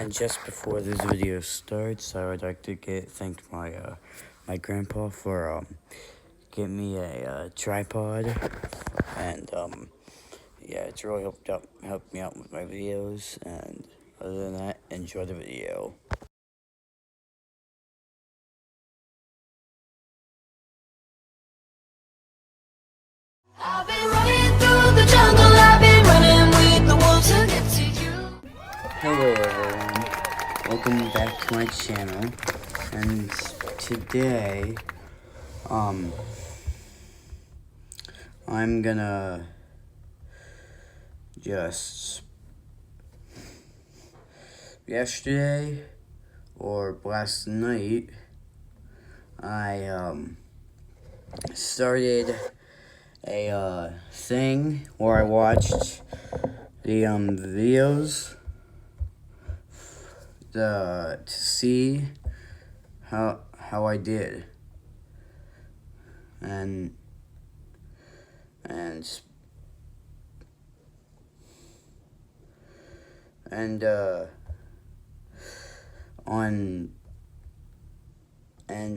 And just before this video starts, I would like to thank my grandpa for getting me a tripod, and yeah, it's really helped me out with my videos. And other than that, enjoy the video. I've been running through the jungle, I've been running with the wolves to get to you. Hello everyone, welcome back to my channel, and today, I'm gonna yesterday, or last night, I, started a, thing where I watched the, videos, to see how I did, and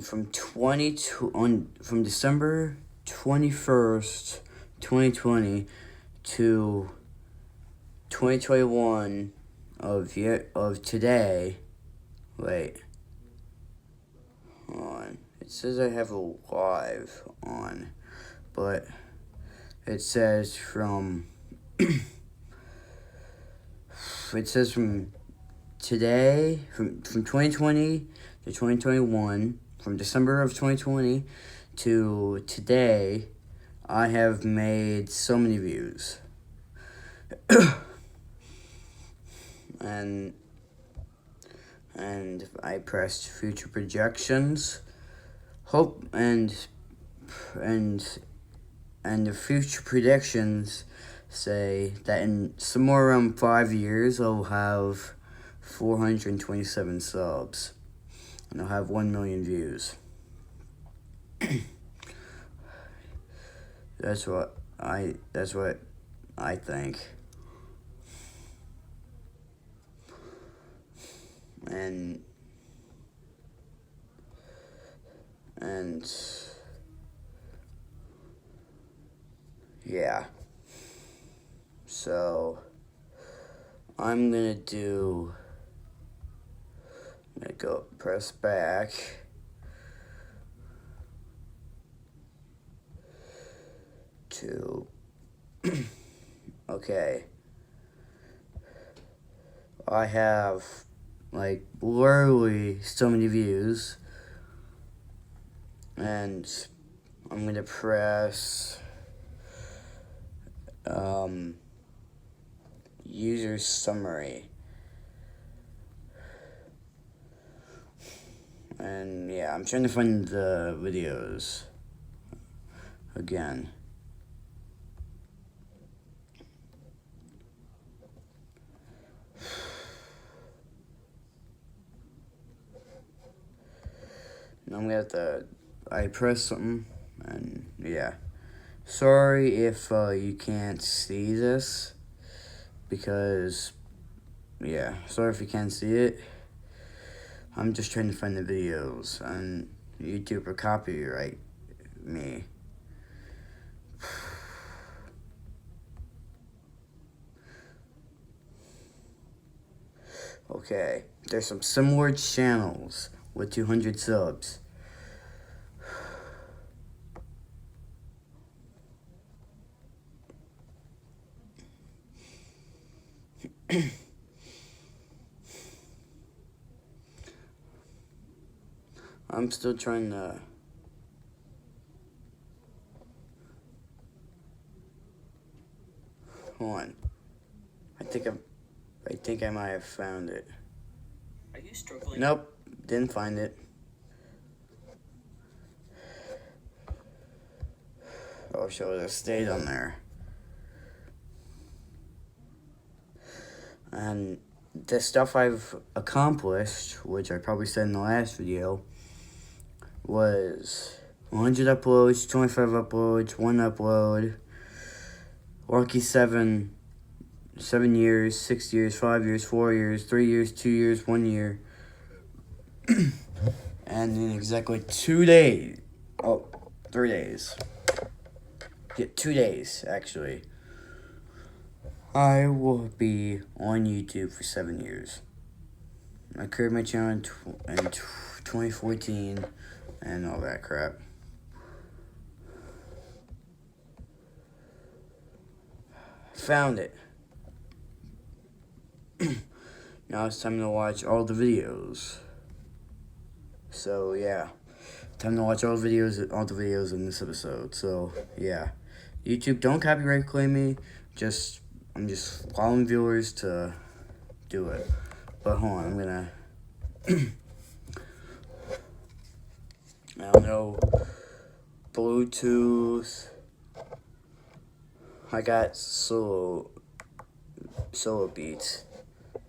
from December 21st, 2020 to 2021 of today. Wait. Hold on. It says I have a live on, but it says from from today, from 2020 to 2021, from December of 2020 to today, I have made so many views. and I pressed future projections. And the future predictions say that in somewhere around 5 years, I'll have 427 subs, and I'll have 1 million views. That's what I think. And yeah. So I'm gonna go press back to okay. I have like literally so many views, and I'm gonna press user summary, and yeah, I'm trying to find the videos again. I'm gonna have to, I pressed something, and yeah. Sorry if you can't see this, because, yeah, sorry if you can't see it. I'm just trying to find the videos, and YouTube will copyright me. Okay, there's some similar channels with 200 subs. I'm still trying to... Hold on. I think I might have found it. Are you struggling? Nope, didn't find it. Oh, should have stayed on there. And the stuff I've accomplished, which I probably said in the last video, was 100 uploads, 25 uploads, 1 upload, Lucky 7 7 years, 6 years, 5 years, 4 years, 3 years, 2 years, 1 year. And in exactly 2 days. Oh, 3 days. Yeah, 2 days, actually. I will be on YouTube for 7 years. I created my channel in 2014 and all that crap. Found it. Now it's time to watch all the videos. So yeah, time to watch all the videos in this episode. So yeah, YouTube, don't copyright claim me. I'm just following viewers to do it. But hold on, I'm gonna. I don't know. Bluetooth. I got solo beats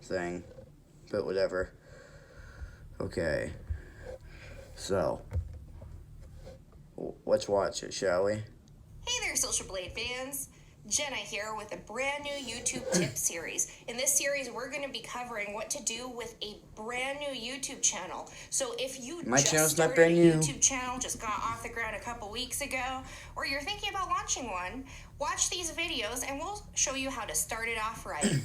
thing, but whatever. Okay, so let's watch it, shall we? Hey there, Social Blade fans. Jenna here with a brand new YouTube tip series. In this series, we're going to be covering what to do with a brand new YouTube channel. So if you My just channel's not started brand a new. YouTube channel, just got off the ground a couple weeks ago, or you're thinking about launching one, watch these videos and we'll show you how to start it off right.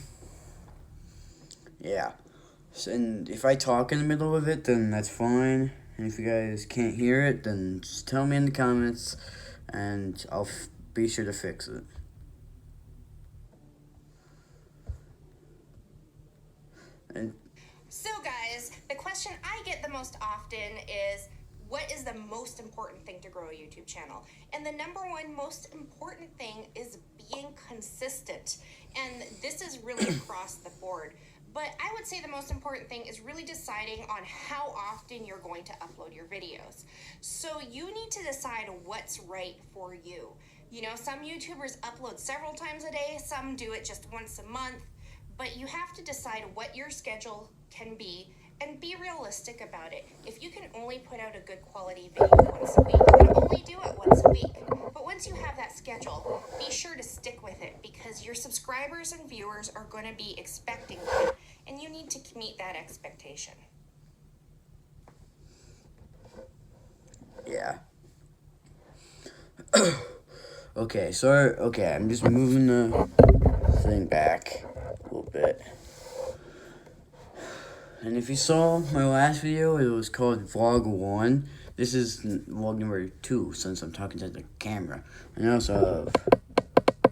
Yeah. And if I talk in the middle of it, then that's fine. And if you guys can't hear it, then just tell me in the comments, and I'll be sure to fix it. And So guys, the question I get the most often is, what is the most important thing to grow a YouTube channel? And the number one most important thing is being consistent. And this is really across the board. But I would say the most important thing is really deciding on how often you're going to upload your videos. So you need to decide what's right for you. You know, some YouTubers upload several times a day, some do it just once a month. But you have to decide what your schedule can be and be realistic about it. If you can only put out a good quality video once a week, then only do it once a week. But once you have that schedule, be sure to stick with it because your subscribers and viewers are going to be expecting that, and you need to meet that expectation. yeah. Okay, I'm just moving the thing back a little bit. And if you saw my last video, it was called Vlog 1. This is vlog number 2, since I'm talking to the camera. And I also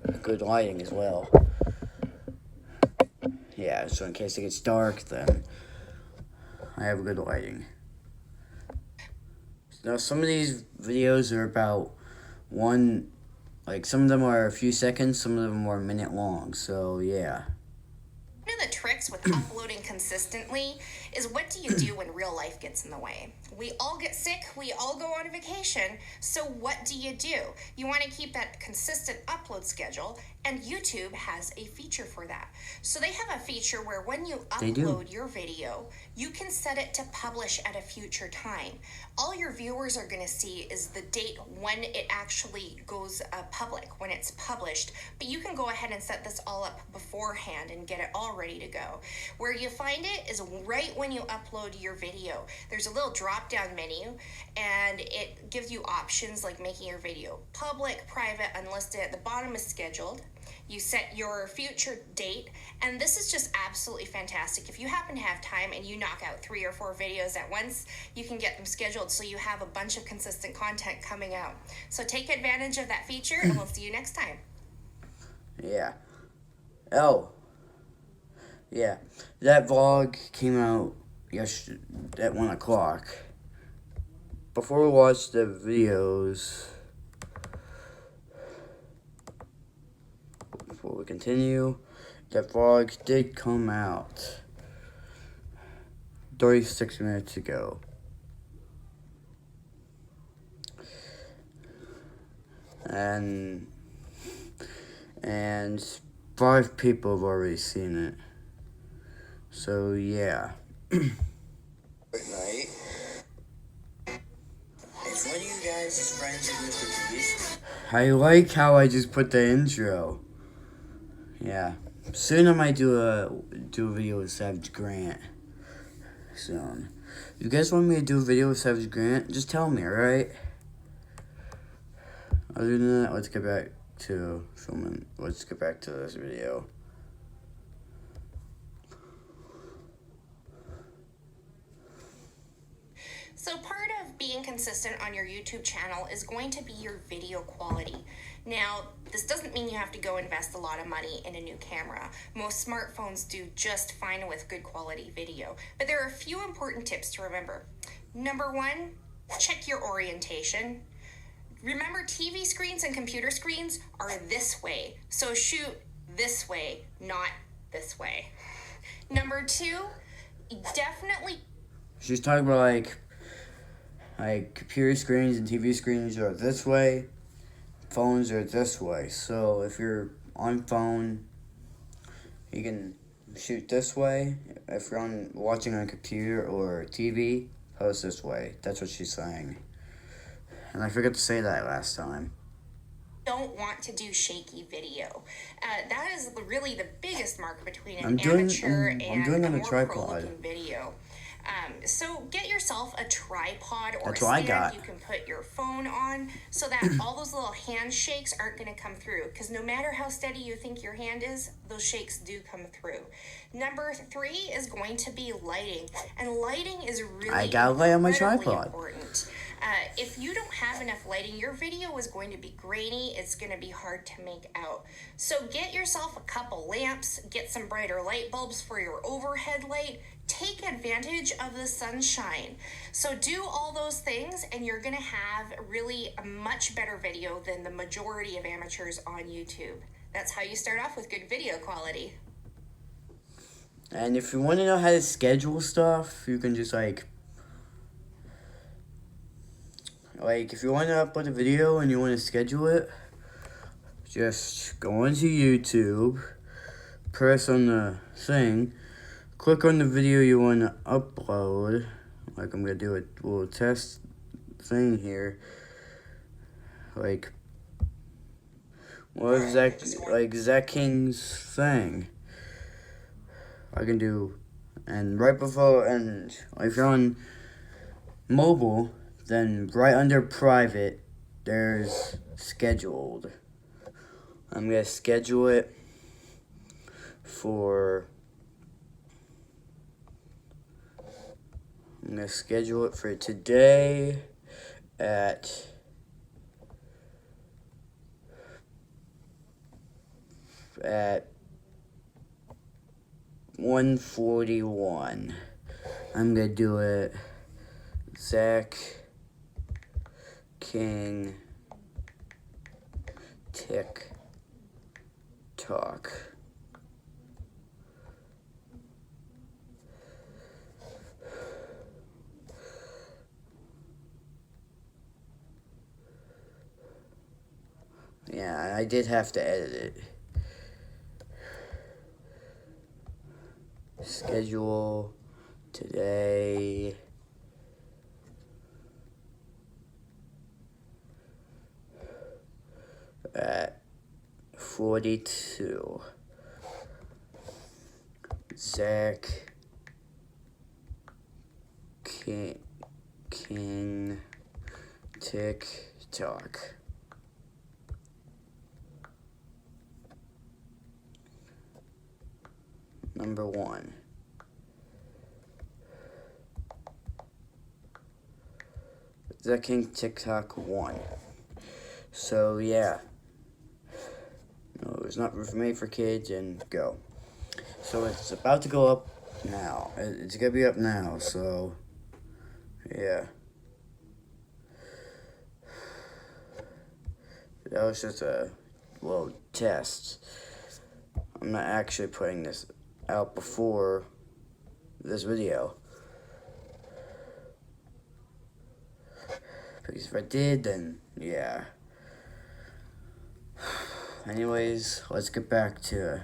have good lighting as well. Yeah, so in case it gets dark, then I have good lighting. Now, some of these videos are about some of them are a few seconds, some of them are a minute long, so yeah. One of the tricks with uploading consistently is, what do you do when real life gets in the way? We all get sick, we all go on vacation, so what do? You want to keep that consistent upload schedule, and YouTube has a feature for that. So they have a feature where when you upload your video, you can set it to publish at a future time. All your viewers are going to see is the date when it actually goes public, when it's published, but you can go ahead and set this all up beforehand and get it all ready to go. Where you find it is right when you upload your video. There's a little drop down menu and it gives you options like making your video public, private, unlisted. At the bottom is scheduled. You set your future date, and this is just absolutely fantastic. If you happen to have time and you knock out 3 or 4 videos at once, you can get them scheduled so you have a bunch of consistent content coming out. So take advantage of that feature, and we'll see you next time. Yeah. Oh. Yeah. That vlog came out yesterday at 1 o'clock. Before we watch the videos, before we continue, that vlog did come out 36 minutes ago. And 5 people have already seen it. So yeah. Good night. It's one of you guys' friends with Mr. Beast. I like how I just put the intro. Yeah. Soon I might do a video with Savage Grant. Soon. If you guys want me to do a video with Savage Grant, just tell me, alright? Other than that, let's get back to filming. Let's get back to this video. So part of being consistent on your YouTube channel is going to be your video quality. Now, this doesn't mean you have to go invest a lot of money in a new camera. Most smartphones do just fine with good quality video. But there are a few important tips to remember. Number one, check your orientation. Remember, TV screens and computer screens are this way. So shoot this way, not this way. Number two, definitely... She's talking about like computer screens and TV screens are this way, phones are this way. So if you're on phone, you can shoot this way. If you're watching on a computer or TV, post this way. That's what she's saying. And I forgot to say that last time. Don't want to do shaky video. That is really the biggest mark between I'm an doing amateur it and on a a more tripod. pro-looking video. So get yourself a tripod or That's a what I stand got. you can put your phone on so that all those little hand shakes aren't going to come through. Because no matter how steady you think your hand is, those shakes do come through. Number three is going to be lighting. And lighting is really I got light on my incredibly tripod. important. If you don't have enough lighting, your video is going to be grainy. It's going to be hard to make out. So get yourself a couple lamps, get some brighter light bulbs for your overhead light. Take advantage of the sunshine. So do all those things and you're going to have really a much better video than the majority of amateurs on YouTube. That's how you start off with good video quality. And if you want to know how to schedule stuff, you can just like if you want to upload a video and you want to schedule it, just go into YouTube, press on the thing, click on the video you want to upload. Like I'm going to do a little test thing here. Like, what is that? Like Zach King's thing. I can do, and right before, and if you're on mobile, then right under private, there's scheduled. I'm going to schedule it for, I'm going to schedule it for today at 1:41. I'm going to do it Zach King TikTok. Yeah, I did have to edit it. Schedule today at 42. Zach King TikTok. Number 1. Zach King TikTok 1. So yeah. No, it's not made for kids, and go. So it's about to go up now. It's gonna be up now, so yeah. That was just a little test. I'm not actually putting this out before this video. Because if I did, then yeah. Anyways, let's get back to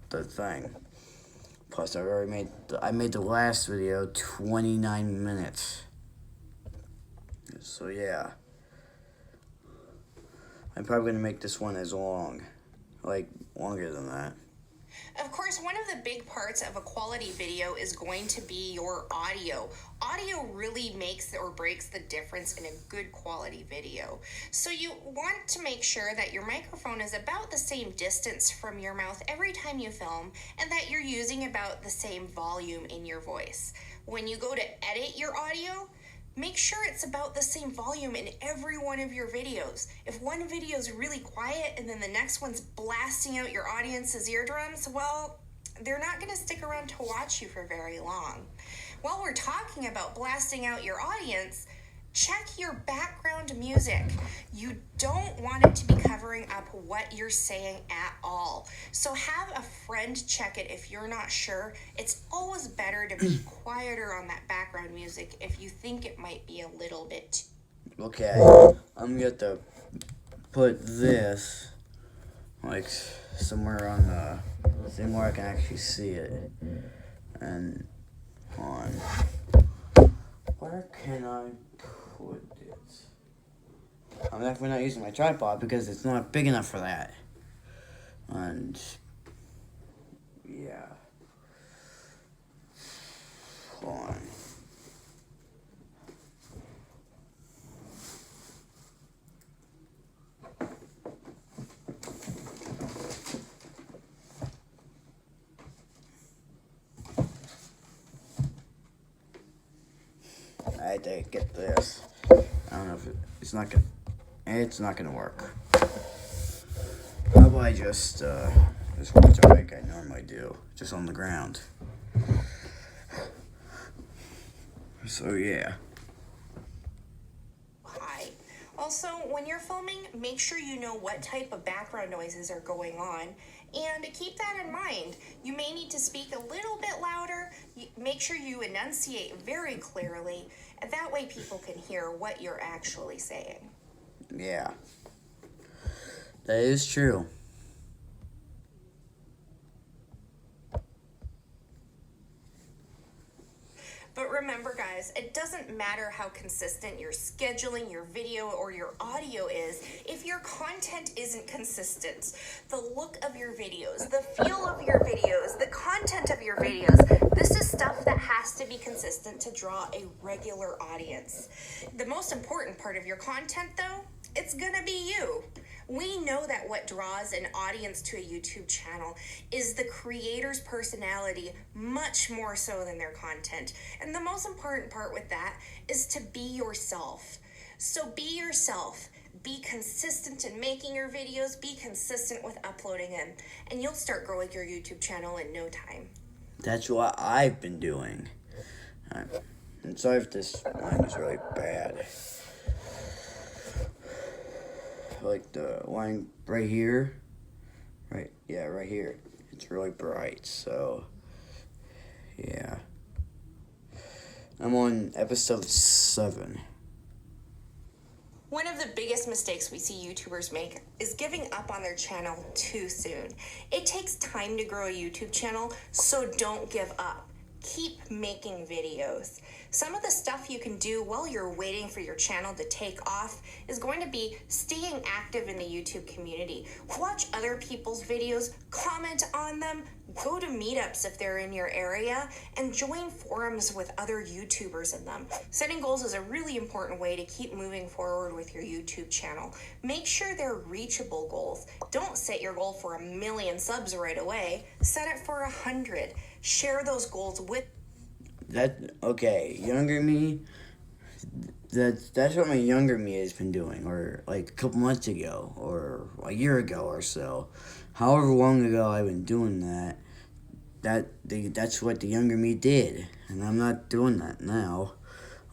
the thing. Plus, I made the last video 29 minutes. So yeah. I'm probably gonna make this one as long. Like, longer than that. Of course, one of the big parts of a quality video is going to be your audio. Audio really makes or breaks the difference in a good quality video. So you want to make sure that your microphone is about the same distance from your mouth every time you film, and that you're using about the same volume in your voice. When you go to edit your audio, make sure it's about the same volume in every one of your videos. If one video is really quiet and then the next one's blasting out your audience's eardrums, well, they're not going to stick around to watch you for very long. While we're talking about blasting out your audience, check your background music. You don't want it to be covering up what you're saying at all. So have a friend check it if you're not sure. It's always better to be quieter on that background music if you think it might be a little bit. Okay, I'm gonna have to put this like somewhere on the thing where I can actually see it. And on where can I put it? I'm definitely not using my tripod because it's not big enough for that. And yeah. Hold on. I had to get this. I don't know if it's not gonna work. How about I just watch it like I normally do, just on the ground. So yeah. Hi. Also, when you're filming, make sure you know what type of background noises are going on, and keep that in mind. You may need to speak a little bit louder. Make sure you enunciate very clearly, and that way people can hear what you're actually saying. Yeah. That is true. But remember, guys, it doesn't matter how consistent your scheduling, your video, or your audio is if your content isn't consistent. The look of your videos, the feel of your videos, the content of your videos, this is stuff that has to be consistent to draw a regular audience. The most important part of your content, though, it's gonna be you. We know that what draws an audience to a YouTube channel is the creator's personality much more so than their content. And the most important part with that is to be yourself. So be yourself. Be consistent in making your videos. Be consistent with uploading them. And you'll start growing your YouTube channel in no time. That's what I've been doing. I'm sorry if this line is really bad. Like the line right here, right here, it's really bright, so yeah. I'm on episode 7. One of the biggest mistakes we see YouTubers make is giving up on their channel too soon. It takes time to grow a YouTube channel, so don't give up. Keep making videos. Some of the stuff you can do while you're waiting for your channel to take off is going to be staying active in the YouTube community. Watch other people's videos, comment on them, go to meetups if they're in your area, and join forums with other YouTubers in them. Setting goals is a really important way to keep moving forward with your YouTube channel. Make sure they're reachable goals. Don't set your goal for 1 million subs right away. Set it for 100. Share those goals with younger me, that's what my younger me has been doing, or like a couple months ago, or a year ago or so. However long ago I've been doing that's what the younger me did, and I'm not doing that now.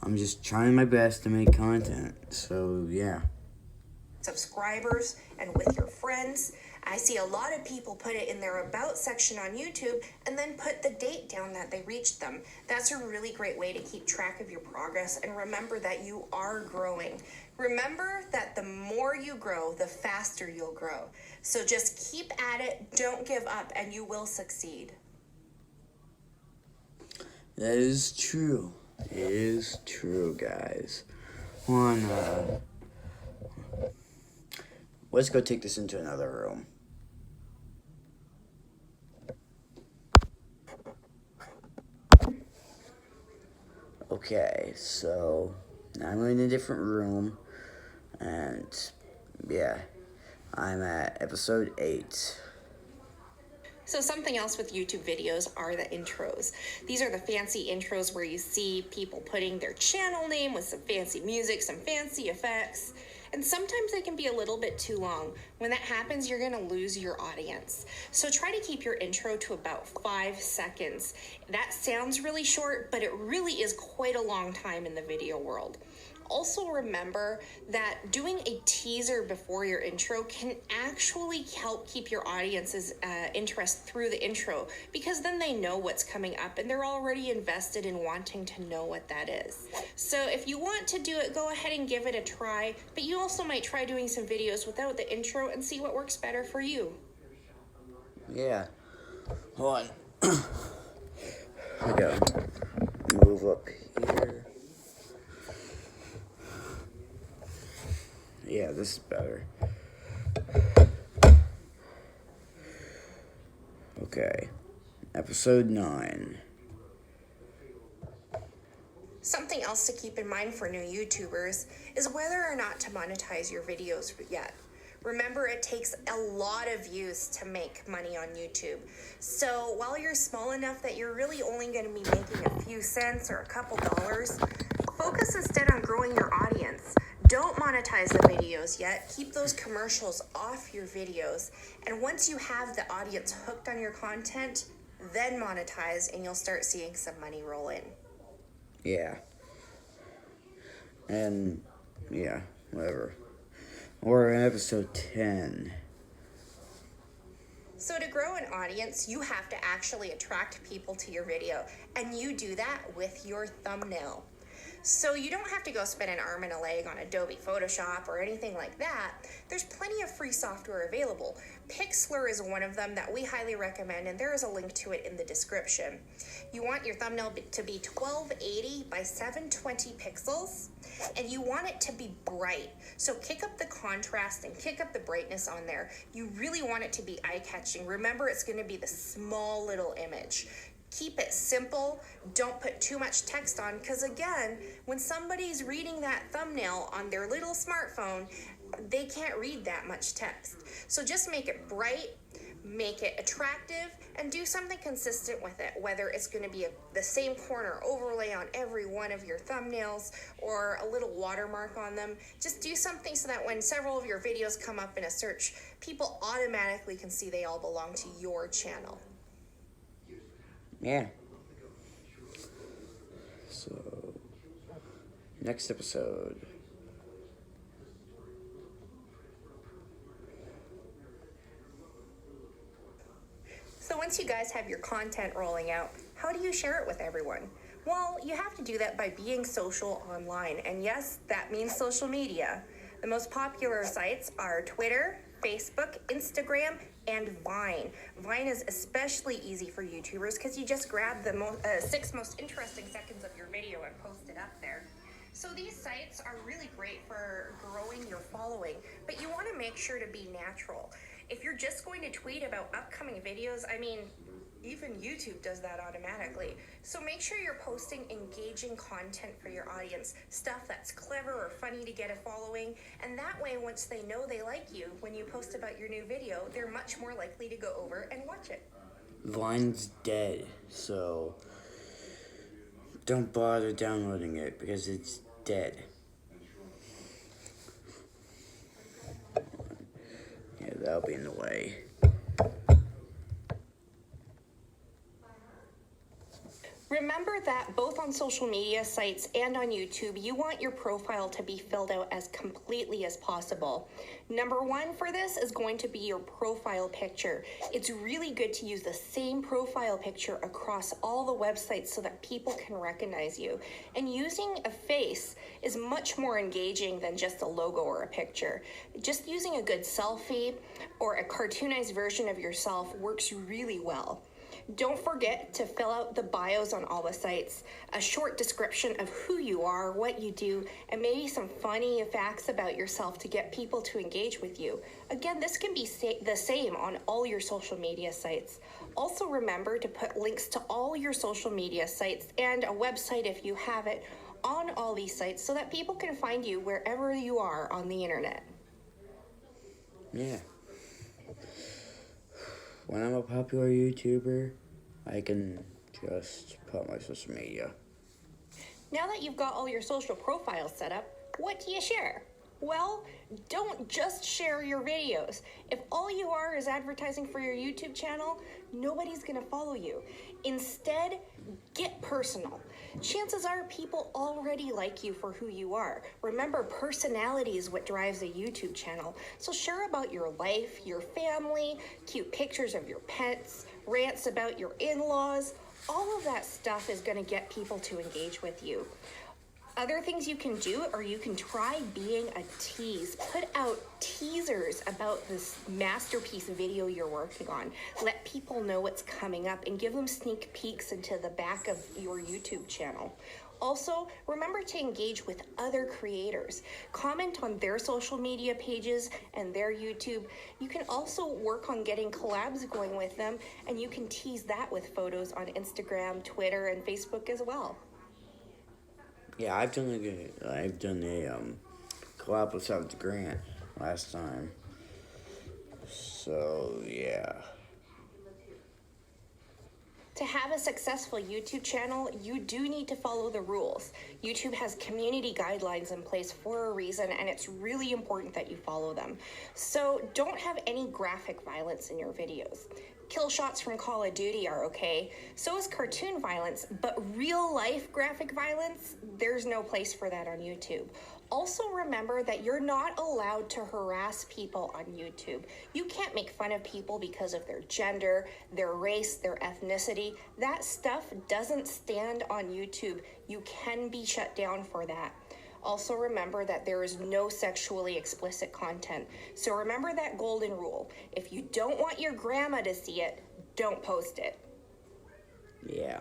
I'm just trying my best to make content, so yeah. subscribers and with your friends. I see a lot of people put it in their about section on YouTube and then put the date down that they reached them. That's a really great way to keep track of your progress and remember that you are growing. Remember that the more you grow, the faster you'll grow. So just keep at it, don't give up, and you will succeed. That is true. It is true, guys. Let's go take this into another room. Okay, so now I'm in a different room, and yeah, I'm at episode 8. So something else with YouTube videos are the intros. These are the fancy intros where you see people putting their channel name with some fancy music, some fancy effects, and sometimes they can be a little bit too long. When that happens, you're gonna lose your audience. So try to keep your intro to about 5 seconds. That sounds really short, but it really is quite a long time in the video world. Also remember that doing a teaser before your intro can actually help keep your audience's interest through the intro, because then they know what's coming up and they're already invested in wanting to know what that is. So if you want to do it, go ahead and give it a try, but you also might try doing some videos without the intro and see what works better for you. Yeah. Hold on. I gotta move up here. Yeah, this is better. Okay. Episode 9. Something else to keep in mind for new YouTubers is whether or not to monetize your videos yet. Remember, it takes a lot of views to make money on YouTube. So while you're small enough that you're really only going to be making a few cents or a couple dollars, focus instead on growing your audience. Don't monetize the videos yet. Keep those commercials off your videos. And once you have the audience hooked on your content, then monetize and you'll start seeing some money roll in. Yeah. And, yeah, whatever. We're in episode 10. So to grow an audience, you have to actually attract people to your video. And you do that with your thumbnail. So you don't have to go spend an arm and a leg on Adobe Photoshop or anything like that. There's plenty of free software available. Pixlr is one of them that we highly recommend, and there is a link to it in the description. You want your thumbnail to be 1280 by 720 pixels, and you want it to be bright. So kick up the contrast and kick up the brightness on there. You really want it to be eye-catching. Remember, it's going to be the small little image. Keep it simple. Don't put too much text on, because again, when somebody's reading that thumbnail on their little smartphone, they can't read that much text. So just make it bright, make it attractive, and do something consistent with it, whether it's going to be the same corner overlay on every one of your thumbnails or a little watermark on them. Just do something so that when several of your videos come up in a search, people automatically can see they all belong to your channel. Yeah. So, next episode. So once you guys have your content rolling out, how do you share it with everyone? Well, you have to do that by being social online. And yes, that means social media. The most popular sites are Twitter, Facebook, Instagram, and Vine. Vine is especially easy for YouTubers because you just grab the 6 most interesting seconds of your video and post it up there. So these sites are really great for growing your following, but you want to make sure to be natural. If you're just going to tweet about upcoming videos, I mean, even YouTube does that automatically. So make sure you're posting engaging content for your audience, stuff that's clever or funny to get a following, and that way once they know they like you, when you post about your new video, they're much more likely to go over and watch it. Vine's dead, so don't bother downloading it because it's dead. Yeah, that'll be in the way. Remember that both on social media sites and on YouTube, you want your profile to be filled out as completely as possible. Number 1 for this is going to be your profile picture. It's really good to use the same profile picture across all the websites so that people can recognize you. And using a face is much more engaging than just a logo or a picture. Just using a good selfie or a cartoonized version of yourself works really well. Don't forget to fill out the bios on all the sites, a short description of who you are, what you do, and maybe some funny facts about yourself to get people to engage with you. Again, this can be the same on all your social media sites. Also remember to put links to all your social media sites and a website if you have it on all these sites so that people can find you wherever you are on the internet. Yeah. When I'm a popular YouTuber, I can just put my social media. Now that you've got all your social profiles set up, what do you share? Well, don't just share your videos. If all you are is advertising for your YouTube channel, nobody's gonna follow you. Instead, get personal. Chances are people already like you for who you are. Remember, personality is what drives a YouTube channel. So share about your life, your family, cute pictures of your pets, rants about your in-laws. All of that stuff is gonna get people to engage with you. Other things you can do, or you can try being a tease. Put out teasers about this masterpiece video you're working on. Let people know what's coming up and give them sneak peeks into the back of your YouTube channel. Also, remember to engage with other creators. Comment on their social media pages and their YouTube. You can also work on getting collabs going with them, and you can tease that with photos on Instagram, Twitter, and Facebook as well. Yeah, I've done a collab with Savage Grant last time. So yeah. To have a successful YouTube channel, you do need to follow the rules. YouTube has community guidelines in place for a reason, and it's really important that you follow them. So don't have any graphic violence in your videos. Kill shots from Call of Duty are okay. So is cartoon violence, but real life graphic violence, there's no place for that on YouTube. Also remember that you're not allowed to harass people on YouTube. You can't make fun of people because of their gender, their race, their ethnicity. That stuff doesn't stand on YouTube. You can be shut down for that. Also remember that there is no sexually explicit content. So remember that golden rule. If you don't want your grandma to see it, don't post it. Yeah.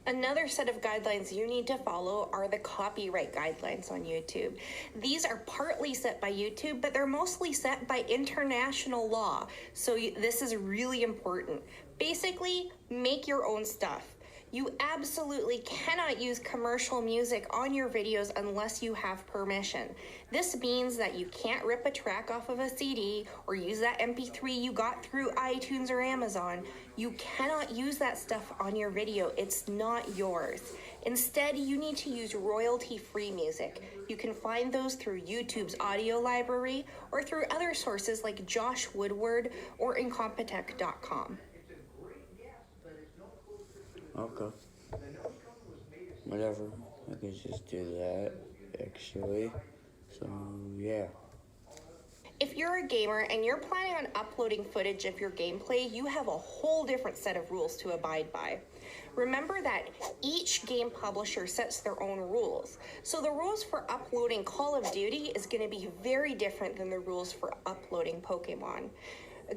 Another set of guidelines you need to follow are the copyright guidelines on YouTube. These are partly set by YouTube, but they're mostly set by international law. So this is really important. Basically, make your own stuff. You absolutely cannot use commercial music on your videos unless you have permission. This means that you can't rip a track off of a CD or use that MP3 you got through iTunes or Amazon. You cannot use that stuff on your video. It's not yours. Instead, you need to use royalty-free music. You can find those through YouTube's audio library or through other sources like Josh Woodward or Incompetech.com. Okay. Whatever. I can just do that, actually. So, yeah. If you're a gamer and you're planning on uploading footage of your gameplay, you have a whole different set of rules to abide by. Remember that each game publisher sets their own rules. So the rules for uploading Call of Duty is going to be very different than the rules for uploading Pokemon.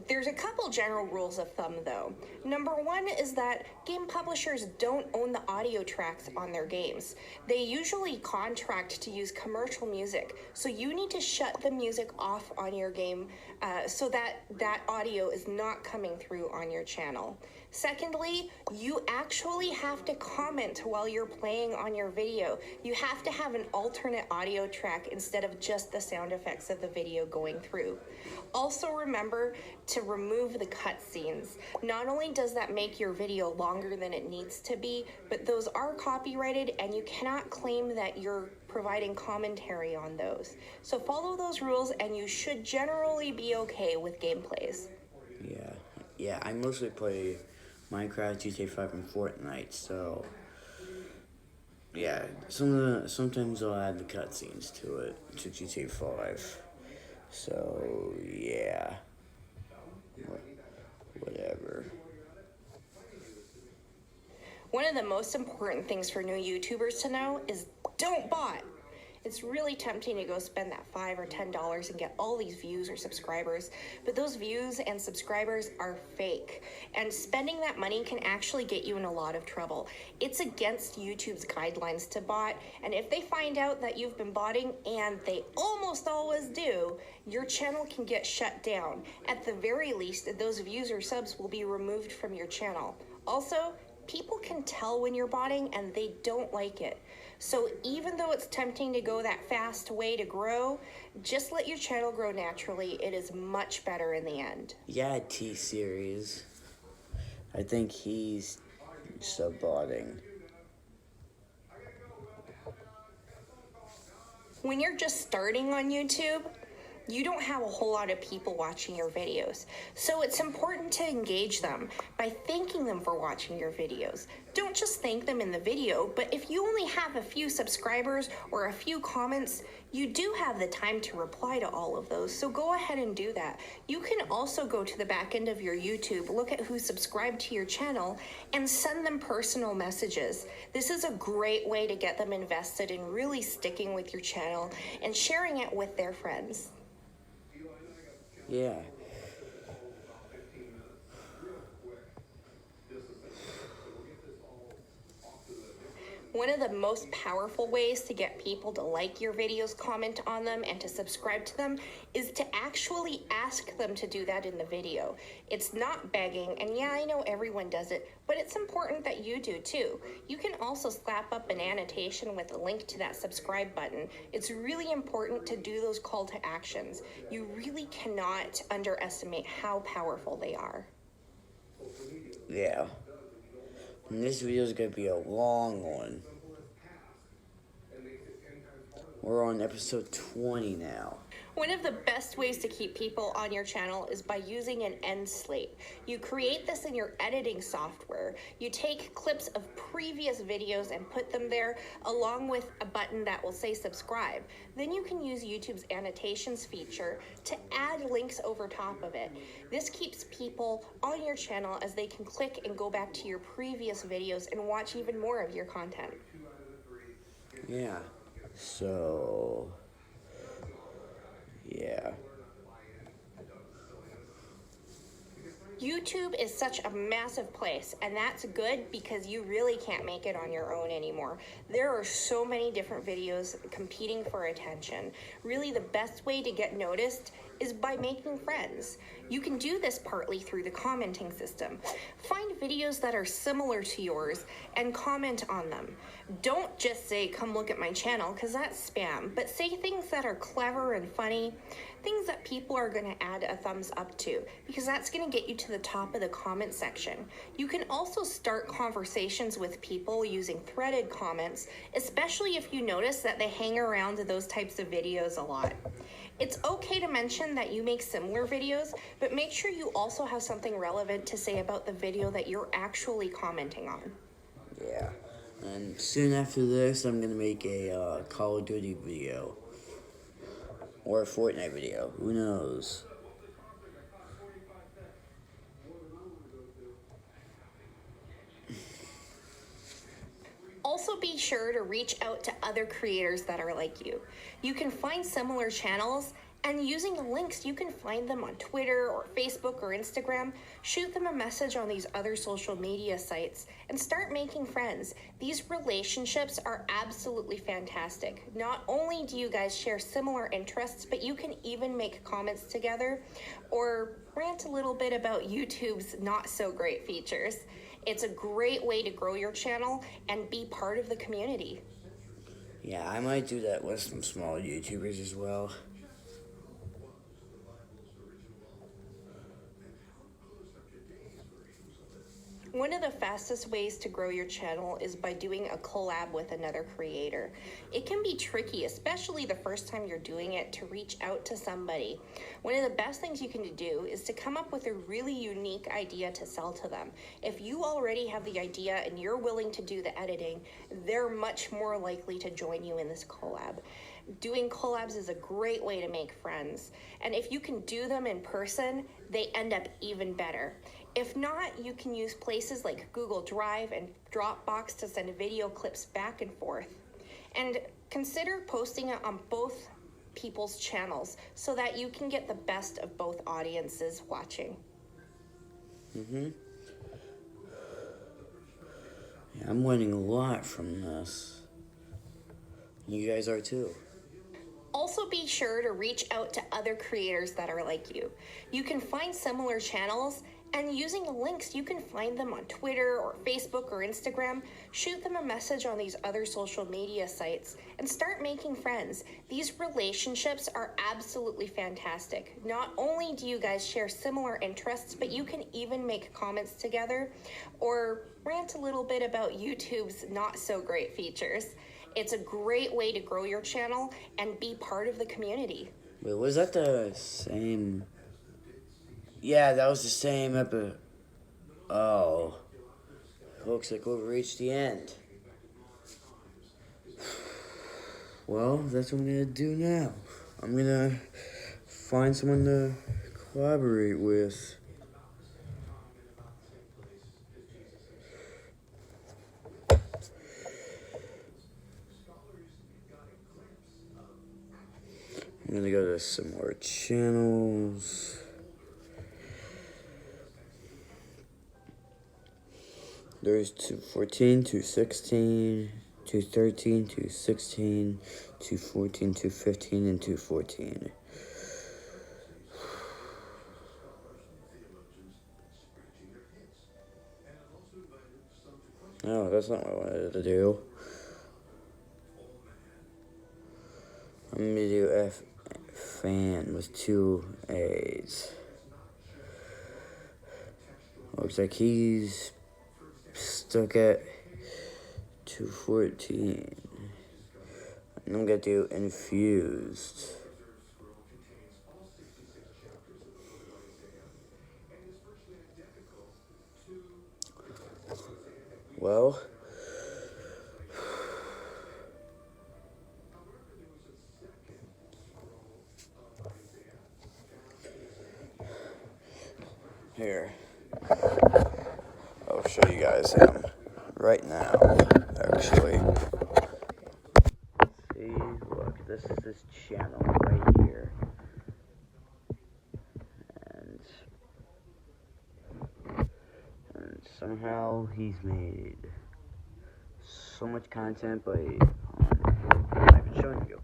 There's a couple general rules of thumb though. Number one is that game publishers don't own the audio tracks on their games. They usually contract to use commercial music, so you need to shut the music off on your game so that that audio is not coming through on your channel. Secondly, you actually have to comment while you're playing on your video. You have to have an alternate audio track instead of just the sound effects of the video going through. Also remember to remove the cutscenes. Not only does that make your video longer than it needs to be, but those are copyrighted and you cannot claim that you're providing commentary on those. So follow those rules and you should generally be okay with gameplays. Yeah, I mostly play Minecraft, GTA 5, and Fortnite, so yeah, sometimes I'll add the cutscenes to it, to GTA 5, so yeah, whatever. One of the most important things for new YouTubers to know is don't bot. It's really tempting to go spend that $5 or $10 and get all these views or subscribers, but those views and subscribers are fake. And spending that money can actually get you in a lot of trouble. It's against YouTube's guidelines to bot, and if they find out that you've been botting, and they almost always do, your channel can get shut down. At the very least, those views or subs will be removed from your channel. Also, people can tell when you're botting and they don't like it. So even though it's tempting to go that fast way to grow, just let your channel grow naturally. It is much better in the end. Yeah, T-Series. I think he's sub-botting. When you're just starting on YouTube, you don't have a whole lot of people watching your videos. So it's important to engage them by thanking them for watching your videos. Don't just thank them in the video, but if you only have a few subscribers or a few comments, you do have the time to reply to all of those. So go ahead and do that. You can also go to the back end of your YouTube, look at who subscribed to your channel, and send them personal messages. This is a great way to get them invested in really sticking with your channel and sharing it with their friends. Yeah. One of the most powerful ways to get people to like your videos, comment on them, and to subscribe to them is to actually ask them to do that in the video. It's not begging, and yeah, I know everyone does it, but it's important that you do too. You can also slap up an annotation with a link to that subscribe button. It's really important to do those call to actions. You really cannot underestimate how powerful they are. Yeah. And this video is going to be a long one. We're on episode 20 now. One of the best ways to keep people on your channel is by using an end slate. You create this in your editing software. You take clips of previous videos and put them there along with a button that will say subscribe. Then you can use YouTube's annotations feature to add links over top of it. This keeps people on your channel as they can click and go back to your previous videos and watch even more of your content. Yeah. So... yeah. YouTube is such a massive place, and that's good because you really can't make it on your own anymore. There are so many different videos competing for attention. Really, the best way to get noticed is by making friends. You can do this partly through the commenting system. Find videos that are similar to yours and comment on them. Don't just say, come look at my channel, because that's spam, but say things that are clever and funny, things that people are going to add a thumbs up to, because that's going to get you to the top of the comment section. You can also start conversations with people using threaded comments, especially if you notice that they hang around those types of videos a lot. It's okay to mention that you make similar videos, but make sure you also have something relevant to say about the video that you're actually commenting on. Yeah. And soon after this, I'm going to make a Call of Duty video. Or a Fortnite video. Who knows? Also be sure to reach out to other creators that are like you. You can find similar channels, and using the links, you can find them on Twitter or Facebook or Instagram. Shoot them a message on these other social media sites and start making friends. These relationships are absolutely fantastic. Not only do you guys share similar interests, but you can even make comments together or rant a little bit about YouTube's not so great features. It's a great way to grow your channel and be part of the community. Yeah, I might do that with some small YouTubers as well. One of the fastest ways to grow your channel is by doing a collab with another creator. It can be tricky, especially the first time you're doing it, to reach out to somebody. One of the best things you can do is to come up with a really unique idea to sell to them. If you already have the idea and you're willing to do the editing, they're much more likely to join you in this collab. Doing collabs is a great way to make friends, and if you can do them in person, they end up even better. If not, you can use places like Google Drive and Dropbox to send video clips back and forth. And consider posting it on both people's channels so that you can get the best of both audiences watching. Yeah, I'm learning a lot from this. You guys are too. Also, be sure to reach out to other creators that are like you. You can find similar channels, and using the links, you can find them on Twitter or Facebook or Instagram. Shoot them a message on these other social media sites and start making friends. These relationships are absolutely fantastic. Not only do you guys share similar interests, but you can even make comments together or rant a little bit about YouTube's not so great features. It's a great way to grow your channel and be part of the community. Wait, was that the same? Yeah, that was the same episode. Oh. Looks like we've reached the end. Well, that's what I'm gonna do now. I'm gonna find someone to collaborate with. I'm gonna go to some more channels. There's 214, 216, 213, 216, 214, 215, and 214. No, that's not what I wanted to do. I'm gonna do Fan with 2 A's. Looks like he's stuck at 214. And I'm gonna do Infused. Well, here, I'll show you guys him right now, actually. See, look, this is his channel right here. And somehow he's made so much content, but I'm not even showing you.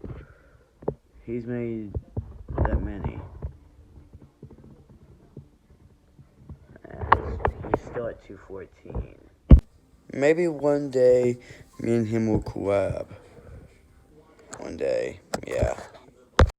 He's made that many. And he's still at 214. Maybe one day me and him will collab. One day, yeah.